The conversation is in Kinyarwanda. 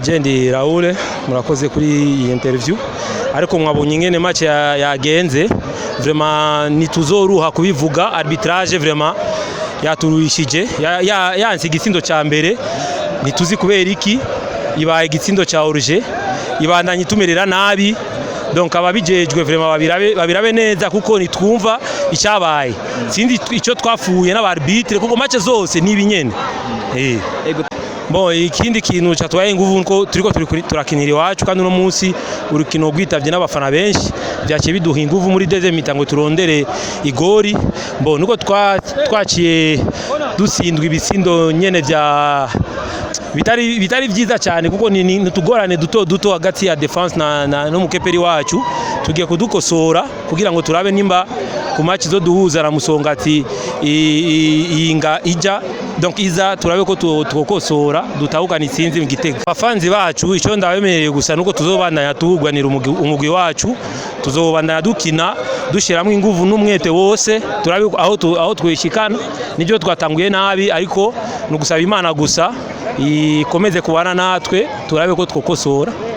Jendi Raoul murakoze kuri iyi interview ariko mwabonye ingene match yagenze vraiment nituzoruha kubivuga arbitrage vraiment yaturuishije yansi igitsindo ca mbere nituzi kubera iki ibaye igitsindo ca Orge ibandanye tumerera nabi donc ababijejwe vraiment babirabe neza kuko nitwumva icyabaye sindi ico twafuye n'abarbitre kuko match zose nibinyene Bon, ikindi kintu cyatwaye inguvu nko turiko turakinira iwacu kandi uno munsi urukino gwitavye n'abafana benshi byaciye biduha inguvu muri deuxième mitango turondere igori. Bon, nuko twaciye dusindwa ibisindo nyene bya bitari vyiza cyane kuko ni tugorane duto hagati ya defense no mukeperi wacu tugiye kudukosora kugira ngo turabe nimba ku match zo duhuza na Musongati inga ija donc iza turabe ko tukokosora dutahukana itsinzi mu Gitega. Abafanzi bacu ico ndabemereye gusa nuko tuzobandanya tuhugwanira umugwi wacu tuzobandanya dukina dushiramo inguvu n'umwete wose turabe aho twishikana nibyo twatanguye nabi ariko no gusaba Imana gusa ikomeze kubana natwe turabe ko twokosora.